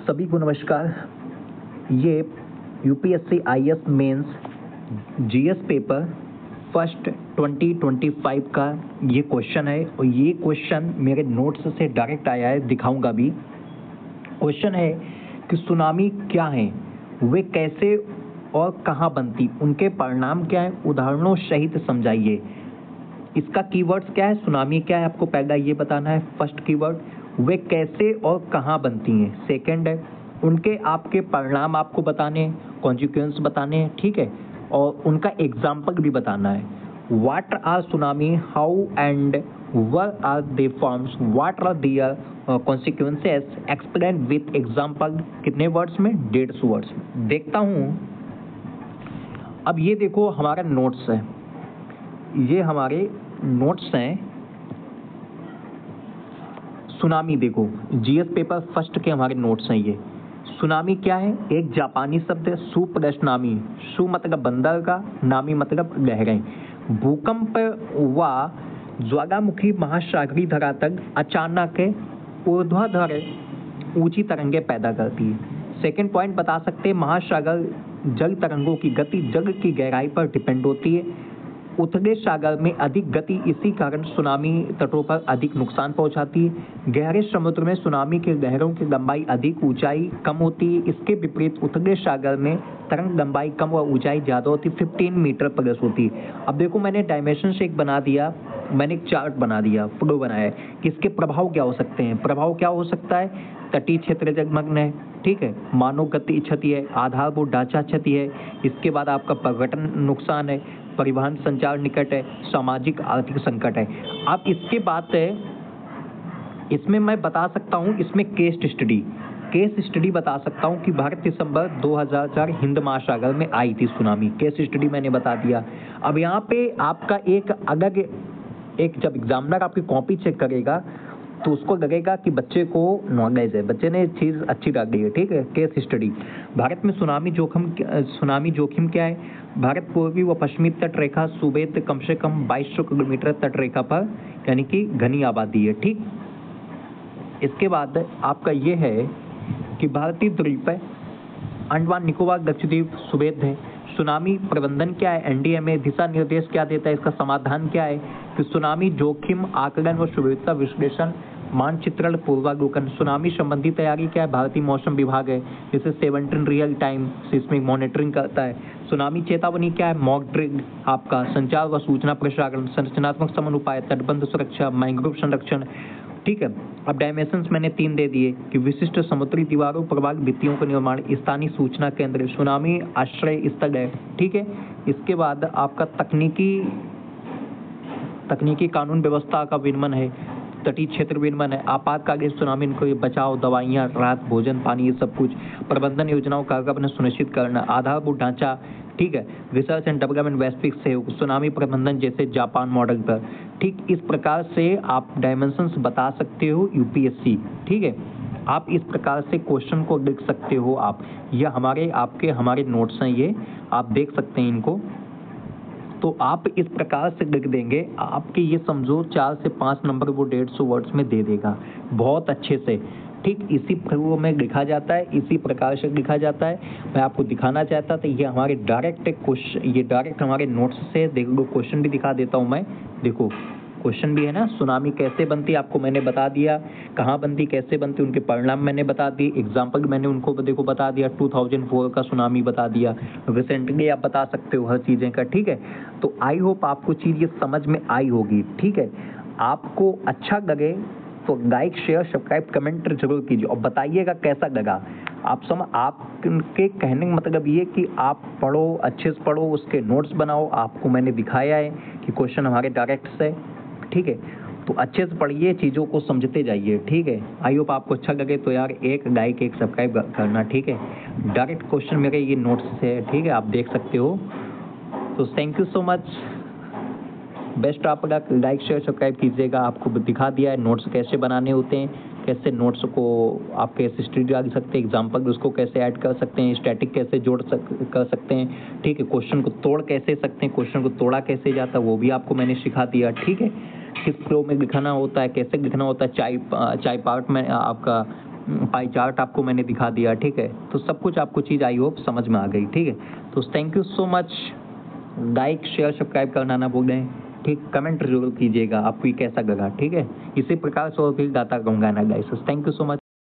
सभी को नमस्कार। ये UPSC IAS mains GS paper first 2025 का ये क्वेश्चन है और ये क्वेश्चन मेरे नोट्स से डायरेक्ट आया है, दिखाऊंगा भी। क्वेश्चन है कि सुनामी क्या है, वे कैसे और कहाँ बनती, उनके परिणाम क्या है, उदाहरणों सहित समझाइए। इसका कीवर्ड्स क्या है, सुनामी क्या है, आपको पहला ये बताना है। फर्स्ट कीवर्ड, वे कैसे और कहाँ बनती हैं। सेकंड है, उनके आपके परिणाम आपको बताने हैं, कॉन्सिक्वेंस बताने हैं, ठीक है, और उनका एग्जाम्पल भी बताना है। What are tsunami, how and where are they forms, what are their consequences, explain with example. कितने वर्ड्स में? 150 वर्ड्स में। देखता हूँ। अब ये देखो हमारा नोट्स है, ये हमारे नोट्स हैं। सुनामी देखो, जीएस पेपर फर्स्ट के हमारे नोट्स हैं ये। सुनामी क्या है? एक जापानी शब्द है, सु प्लस नामी। सु मतलब बंदर का, नामी मतलब गहरे। भूकंप व ज्वालामुखी महासागरीय धरातल अचानक ऊर्ध्वाधर ऊंची तरंगें पैदा करती है। सेकेंड पॉइंट बता सकते हैं, महासागर जल तरंगों की गति जल की गहराई पर डिपेंड होती है। उथले सागर में अधिक गति, इसी कारण सुनामी तटों पर अधिक नुकसान पहुंचाती है। गहरे समुद्र में सुनामी के लहरों की लंबाई अधिक, ऊंचाई कम होती है। इसके विपरीत उथले सागर में तरंग लंबाई कम और ऊंचाई ज़्यादा होती है, 15 मीटर प्लस होती है। अब देखो मैंने डायमेंशन से एक बना दिया, मैंने एक चार्ट बना दिया, फ्लो बनाया कि इसके प्रभाव क्या हो सकते हैं। प्रभाव क्या हो सकता है? तटीय क्षेत्र जलमग्न है, ठीक है, मानव गति क्षति है, आधारभूत ढांचा क्षति है, इसके बाद आपका पर्यटन नुकसान है, परिवहन संचार निकट है, सामाजिक आर्थिक संकट है। अब इसके बाद है, इसमें मैं बता सकता हूँ, इसमें केस स्टडी बता सकता हूँ कि भारत दिसंबर 2004 हिंद महासागर में आई थी सुनामी। केस स्टडी मैंने बता दिया। अब यहाँ पे आपका एक अलग एक जब एग्जामिनर आपकी कॉपी चेक करेगा तो उसको लगेगा कि बच्चे को नॉलेज है, बच्चे ने चीज़ अच्छी डाली है, ठीक है। केस स्टडी, भारत में सुनामी जोखिम क्या है? भारत पूर्वी व पश्चिमी तट रेखा सुबेद कम से कम 2200 किलोमीटर तट रेखा पर, यानी कि घनी आबादी है, ठीक। इसके बाद आपका ये है कि भारतीय द्वीप है, अंडमान निकोबार लक्षद्वीप सुबेद है। सुनामी प्रबंधन क्या है? एनडीएमए दिशा निर्देश क्या देता है? इसका समाधान क्या है कि सुनामी जोखिम आकलन व सुविधा विश्लेषण, मानचित्रण, पूर्वावलोकन। सुनामी संबंधी तैयारी क्या है? भारतीय मौसम विभाग है, जिसे 17 रियल टाइम सिस्मिक मॉनिटरिंग करता है। सुनामी चेतावनी क्या है? मॉक ड्रिल, आपका संचार व सूचना प्रसारण, संरचनात्मक समन्वय, तटबंध सुरक्षा, मैंग्रोव संरक्षण, ठीक है। अब डायमेंशंस मैंने 3 दे दिए कि विशिष्ट समुद्री दीवारों, प्रवाल भित्तियों का निर्माण, स्थानीय सूचना केंद्र, सुनामी आश्रय स्थल है, ठीक है। इसके बाद आपका तकनीकी कानून व्यवस्था का विनियमन है, तटीय क्षेत्र विनियमन है, आपातकालीन सुनामी को बचाव, दवाइयाँ, राहत, भोजन, पानी, ये सब कुछ, प्रबंधन योजनाओं का अपने सुनिश्चित करना, आधारभूत ढांचा, ठीक है, रिसर्च एंड डेवलपमेंट, वैश्विक सहयोग, सुनामी प्रबंधन जैसे जापान मॉडल पर, ठीक। इस प्रकार से आप डायमेंशंस बता सकते हो यूपीएससी, ठीक है। आप इस प्रकार से क्वेश्चन को लिख सकते हो आप। यह हमारे नोट्स हैं, ये आप देख सकते हैं इनको। तो आप इस प्रकार से लिख देंगे, आपके ये समझो 4 से 5 नंबर वो 150 वर्ड्स में दे देगा बहुत अच्छे से, ठीक। इसी फ्लो में लिखा जाता है, इसी प्रकार से लिखा जाता है। मैं आपको दिखाना चाहता था, ये हमारे डायरेक्ट क्वेश्चन, ये डायरेक्ट हमारे नोट्स से देख लो। क्वेश्चन भी दिखा देता हूँ मैं, देखो क्वेश्चन भी है ना। सुनामी कैसे बनती आपको मैंने बता दिया, कहाँ बनती, कैसे बनती, उनके परिणाम मैंने बता दिए, एग्जाम्पल मैंने उनको देखो बता दिया। 2004 का सुनामी बता दिया, रिसेंटली आप बता सकते हो हर चीज़ें का, ठीक है। तो आई होप आपको चीज़ ये समझ में आई होगी, ठीक है। आपको अच्छा लगे तो लाइक, शेयर, सब्सक्राइब, कमेंट जरूर कीजिए और बताइएगा कैसा लगा। आपके कहने का मतलब ये कि आप पढ़ो, अच्छे से पढ़ो, उसके नोट्स बनाओ। आपको मैंने दिखाया है कि क्वेश्चन हमारे डायरेक्ट से, ठीक है। तो अच्छे से पढ़िए, चीज़ों को समझते जाइए, ठीक है। आई होप आपको अच्छा लगे तो यार एक लाइक, एक सब्सक्राइब करना, ठीक है। डायरेक्ट क्वेश्चन मेरे ये नोट्स से है, ठीक है, आप देख सकते हो। तो thank you so much. Best आपका लाइक, शेयर, सब्सक्राइब कीजिएगा। आपको दिखा दिया है नोट्स कैसे बनाने होते हैं, कैसे नोट्स को आप कैसे स्टडी डाल सकते हैं, एग्जाम्पल उसको कैसे ऐड कर सकते हैं, स्टैटिक कैसे कर सकते हैं, ठीक है। क्वेश्चन को तोड़ कैसे सकते हैं, क्वेश्चन को तोड़ा कैसे जाता है वो भी आपको मैंने सिखा दिया, ठीक है। किस फ्लो में लिखना होता है, कैसे लिखना होता है, चाय पार्ट में आपका पाई चार्ट आपको मैंने दिखा दिया, ठीक है। तो सब कुछ आपको चीज़ आई होप समझ में आ गई, ठीक है। तो thank you so much. Like share subscribe करना ना भूलें, ठीक। कमेंट जरूर कीजिएगा आपको ये कैसा लगा, ठीक है। इसी प्रकार से और भी गाता रहूँगा ना guys. Thank you so much.